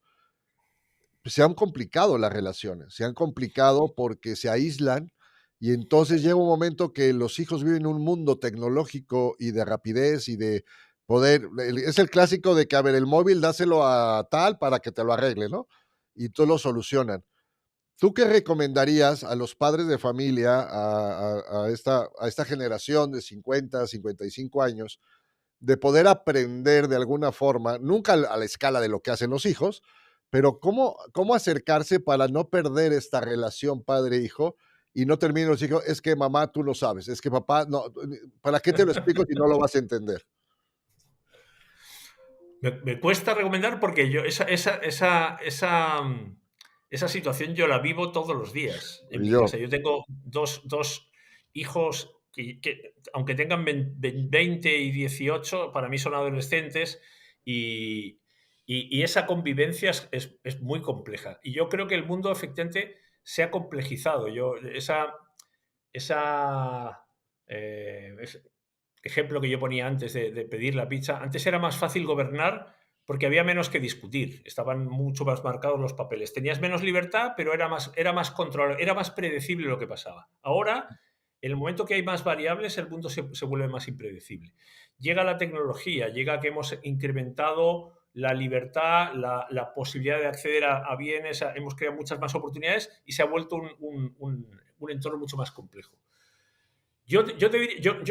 Pues, se han complicado las relaciones, se han complicado porque se aíslan y entonces llega un momento que los hijos viven en un mundo tecnológico y de rapidez y de poder, es el clásico de que, a ver, el móvil dáselo a tal para que te lo arregle, ¿no? Y todo lo solucionan. ¿Tú qué recomendarías a los padres de familia, a esta generación de 50, 55 años, de poder aprender de alguna forma, nunca a la escala de lo que hacen los hijos, pero cómo acercarse para no perder esta relación padre-hijo y no terminen los hijos, es que mamá, tú no sabes, es que papá, no, ¿para qué te lo explico si no lo vas a entender? Me cuesta recomendar porque yo esa situación yo la vivo todos los días en Y mi yo, casa. Yo tengo dos hijos aunque tengan 20 y 18, para mí son adolescentes y, y esa convivencia es muy compleja. Y yo creo que el mundo efectivamente se ha complejizado. Esa ejemplo que yo ponía antes de pedir la pizza, antes era más fácil gobernar porque había menos que discutir, estaban mucho más marcados los papeles. Tenías menos libertad, pero era más controlable, era más predecible lo que pasaba. Ahora, en el momento que hay más variables, el mundo se vuelve más impredecible. Llega la tecnología, llega que hemos incrementado la libertad, la posibilidad de acceder a bienes, hemos creado muchas más oportunidades y se ha vuelto un entorno mucho más complejo. Yo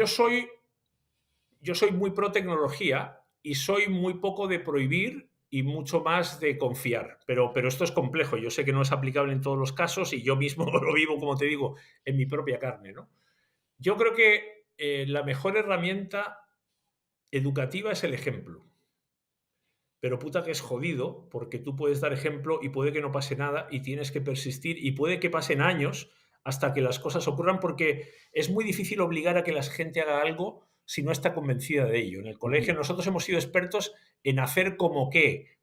soy muy pro tecnología y soy muy poco de prohibir y mucho más de confiar. Pero esto es complejo. Yo sé que no es aplicable en todos los casos y yo mismo lo vivo, como te digo, en mi propia carne, ¿no? Yo creo que la mejor herramienta educativa es el ejemplo. Pero puta que es jodido, porque tú puedes dar ejemplo y puede que no pase nada y tienes que persistir y puede que pasen años hasta que las cosas ocurran porque es muy difícil obligar a que la gente haga algo si no está convencida de ello. En el ujú. colegio nosotros hemos sido expertos en hacer como que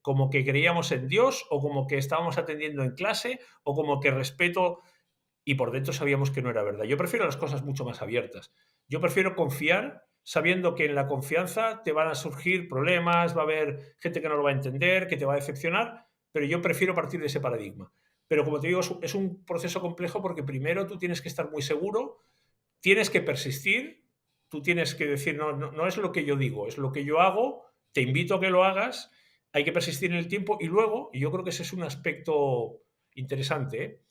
creíamos en Dios o como que estábamos atendiendo en clase o como que respeto y por dentro sabíamos que no era verdad. Yo prefiero las cosas mucho más abiertas. Yo prefiero confiar sabiendo que en la confianza te van a surgir problemas, va a haber gente que no lo va a entender, que te va a decepcionar, pero yo prefiero partir de ese paradigma. Pero como te digo, es un proceso complejo porque primero tú tienes que estar muy seguro, tienes que persistir, tú tienes que decir, no, no, no es lo que yo digo, es lo que yo hago, te invito a que lo hagas, hay que persistir en el tiempo y luego, y yo creo que ese es un aspecto interesante, ¿eh?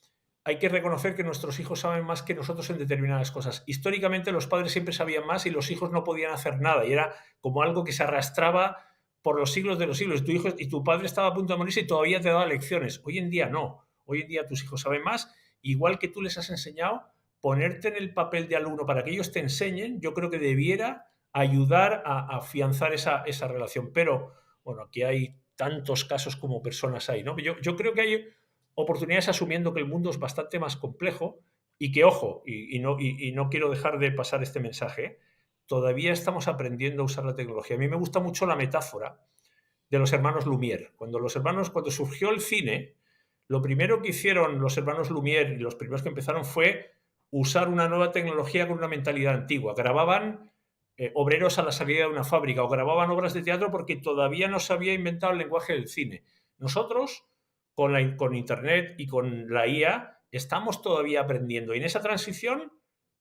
Hay que reconocer que nuestros hijos saben más que nosotros en determinadas cosas. Históricamente los padres siempre sabían más y los hijos no podían hacer nada y era como algo que se arrastraba por los siglos de los siglos. Tu hijo y tu padre estaba a punto de morirse y todavía te daba lecciones. Hoy en día no. Hoy en día tus hijos saben más, igual que tú les has enseñado, ponerte en el papel de alumno para que ellos te enseñen, yo creo que debiera ayudar a afianzar esa relación. Pero, bueno, aquí hay tantos casos como personas hay, ¿no? Yo creo que hay oportunidades asumiendo que el mundo es bastante más complejo y que, ojo, y no quiero dejar de pasar este mensaje, ¿eh? Todavía estamos aprendiendo a usar la tecnología. A mí me gusta mucho la metáfora de los hermanos Lumière. Cuando surgió el cine, lo primero que hicieron los hermanos Lumière y los primeros que empezaron fue usar una nueva tecnología con una mentalidad antigua. Grababan obreros a la salida de una fábrica o grababan obras de teatro porque todavía no se había inventado el lenguaje del cine. Nosotros, con Internet y con la IA, estamos todavía aprendiendo. Y en esa transición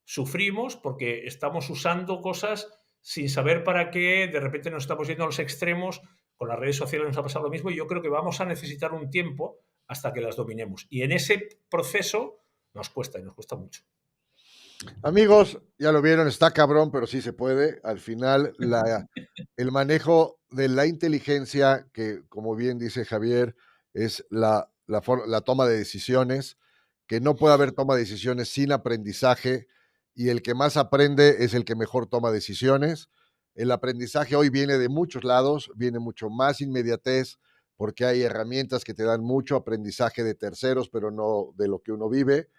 sufrimos porque estamos usando cosas sin saber para qué, de repente nos estamos yendo a los extremos, con las redes sociales nos ha pasado lo mismo y yo creo que vamos a necesitar un tiempo hasta que las dominemos. Y en ese proceso nos cuesta y nos cuesta mucho. Amigos, ya lo vieron, está cabrón, pero sí se puede. Al final, el manejo de la inteligencia, que como bien dice Javier, es la toma de decisiones, que no puede haber toma de decisiones sin aprendizaje, y el que más aprende es el que mejor toma decisiones. El aprendizaje hoy viene de muchos lados, viene mucho más inmediatez, porque hay herramientas que te dan mucho aprendizaje de terceros, pero no de lo que uno vive.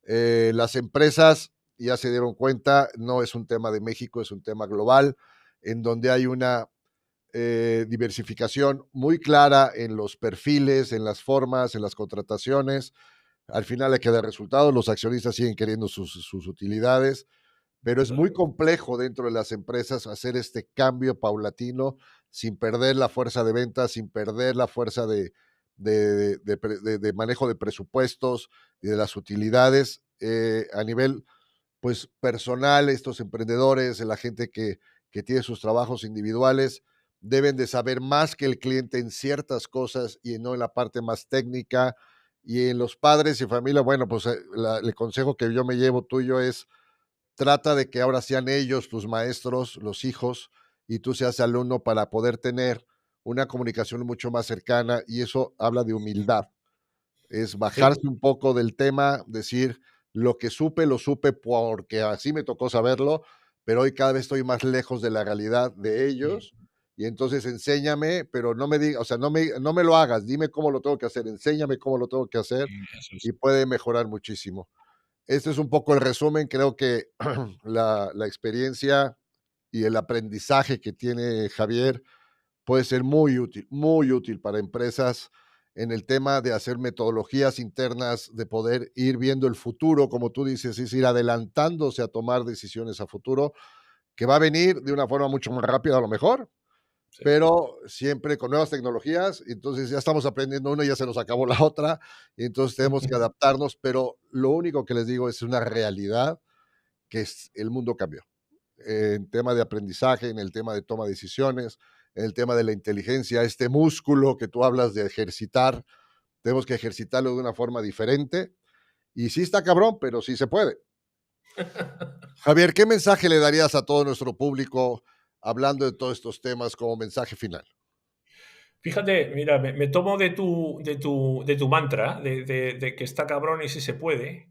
Las empresas ya se dieron cuenta, no es un tema de México, es un tema global, en donde hay una diversificación muy clara en los perfiles, en las formas, en las contrataciones. Al final hay que dar resultados, los accionistas siguen queriendo sus utilidades, pero es muy complejo dentro de las empresas hacer este cambio paulatino sin perder la fuerza de ventas, sin perder la fuerza de manejo de presupuestos y de las utilidades a nivel pues personal. Estos emprendedores, la gente que tiene sus trabajos individuales, deben de saber más que el cliente en ciertas cosas y no en la parte más técnica. Y en los padres y familia, bueno, pues el consejo que yo me llevo tuyo es: trata de que ahora sean ellos tus maestros, los hijos, y tú seas alumno para poder tener una comunicación mucho más cercana, y eso habla de humildad. Es Sí. bajarse un poco del tema, decir, lo que supe, lo supe porque así me tocó saberlo, pero hoy cada vez estoy más lejos de la realidad de Sí, ellos, y entonces enséñame, pero no me digas, o sea, no me lo hagas, dime cómo lo tengo que hacer, enséñame cómo lo tengo que hacer, eso es. y puede mejorar muchísimo. Este es un poco el resumen. Creo que la experiencia y el aprendizaje que tiene Javier puede ser muy útil para empresas en el tema de hacer metodologías internas, de poder ir viendo el futuro, como tú dices, es ir adelantándose a tomar decisiones a futuro, que va a venir de una forma mucho más rápida a lo mejor, Sí. pero siempre con nuevas tecnologías. Entonces ya estamos aprendiendo una y ya se nos acabó la otra, y entonces tenemos que adaptarnos, pero lo único que les digo es una realidad, que es el mundo cambió. En tema de aprendizaje, en el tema de toma de decisiones, en el tema de la inteligencia, este músculo que tú hablas de ejercitar, tenemos que ejercitarlo de una forma diferente. Y sí está cabrón, pero sí se puede. Javier, ¿qué mensaje le darías a todo nuestro público hablando de todos estos temas como mensaje final? Fíjate, mira, me tomo de tu mantra, de que está cabrón y si se puede,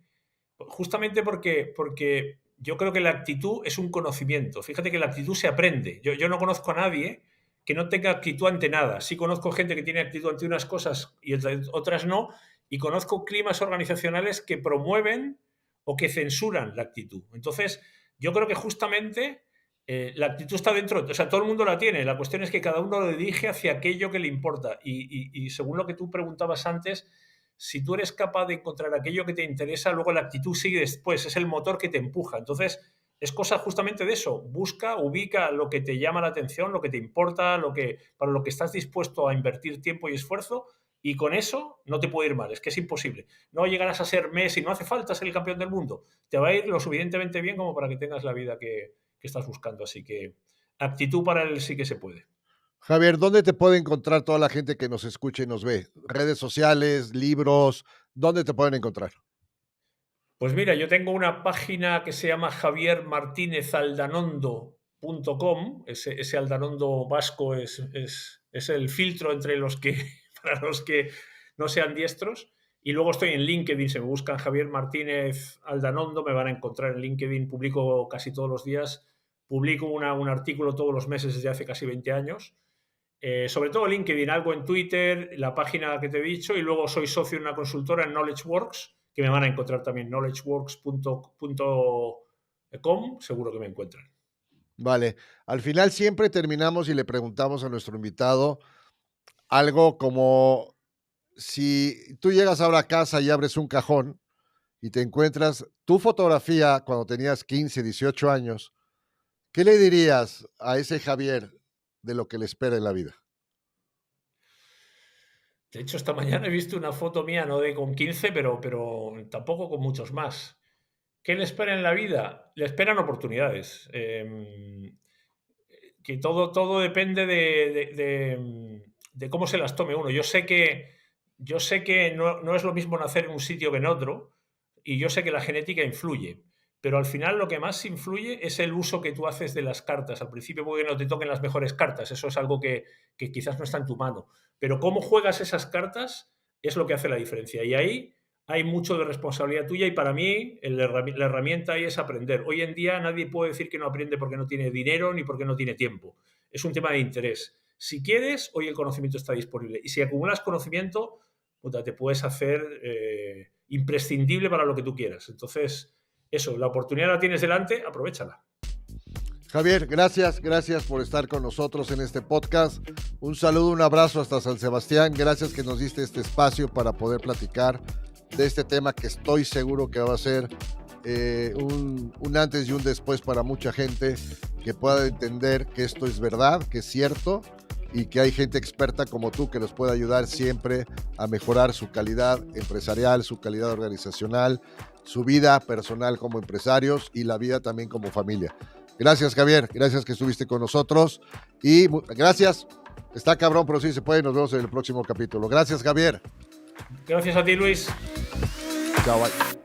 justamente porque yo creo que la actitud es un conocimiento. Fíjate que la actitud se aprende. Yo no conozco a nadie que no tenga actitud ante nada. Sí conozco gente que tiene actitud ante unas cosas y otras no, y conozco climas organizacionales que promueven o que censuran la actitud. Entonces, yo creo que justamente la actitud está dentro, o sea, todo el mundo la tiene. La cuestión es que cada uno lo dirige hacia aquello que le importa. Y según lo que tú preguntabas antes, si tú eres capaz de encontrar aquello que te interesa, luego la actitud sigue después, es el motor que te empuja. Entonces, es cosa justamente de eso. Busca, ubica lo que te llama la atención, lo que te importa, para lo que estás dispuesto a invertir tiempo y esfuerzo, y con eso no te puede ir mal. Es que es imposible. No llegarás a ser Messi, no hace falta ser el campeón del mundo. Te va a ir lo suficientemente bien como para que tengas la vida que estás buscando. Así que actitud para él sí que se puede. Javier, ¿dónde te puede encontrar toda la gente que nos escucha y nos ve? ¿Redes sociales, libros? ¿Dónde te pueden encontrar? Pues mira, yo tengo una página que se llama javiermartinezaldanondo.com. Ese Aldanondo vasco es el filtro entre los que, para los que no sean diestros. Y luego estoy en LinkedIn. Si me buscan Javier Martínez Aldanondo, me van a encontrar en LinkedIn. Publico casi todos los días. Publico un artículo todos los meses desde hace casi 20 años. Sobre todo LinkedIn, algo en Twitter, la página que te he dicho, y luego soy socio en una consultora en KnowledgeWorks, que me van a encontrar también, knowledgeworks.com, seguro que me encuentran. Vale, al final siempre terminamos y le preguntamos a nuestro invitado algo como: si tú llegas ahora a casa y abres un cajón y te encuentras tu fotografía cuando tenías 15, 18 años, ¿qué le dirías a ese Javier de lo que le espera en la vida? De hecho, esta mañana he visto una foto mía, no de con 15, pero tampoco con muchos más. ¿Qué le espera en la vida? Le esperan oportunidades. Que todo depende de cómo se las tome uno. Yo sé que no es lo mismo nacer en un sitio que en otro, y yo sé que la genética influye, pero al final lo que más influye es el uso que tú haces de las cartas. Al principio puede que no te toquen las mejores cartas, eso es algo que quizás no está en tu mano, pero cómo juegas esas cartas es lo que hace la diferencia. Y ahí hay mucho de responsabilidad tuya, y para mí la herramienta ahí es aprender. Hoy en día nadie puede decir que no aprende porque no tiene dinero ni porque no tiene tiempo. Es un tema de interés. Si quieres, hoy el conocimiento está disponible. Y si acumulas conocimiento, puta, te puedes hacer imprescindible para lo que tú quieras. Entonces, eso, la oportunidad la tienes delante, aprovéchala. Javier, gracias por estar con nosotros en este podcast. Un saludo, un abrazo hasta San Sebastián. Gracias que nos diste este espacio para poder platicar de este tema que estoy seguro que va a ser un antes y un después para mucha gente que pueda entender que esto es verdad, que es cierto y que hay gente experta como tú que los puede ayudar siempre a mejorar su calidad empresarial, su calidad organizacional, su vida personal como empresarios y la vida también como familia. Gracias, Javier. Gracias que estuviste con nosotros y gracias. Está cabrón, pero sí se puede. Nos vemos en el próximo capítulo. Gracias, Javier. Gracias a ti, Luis. Chao, bye.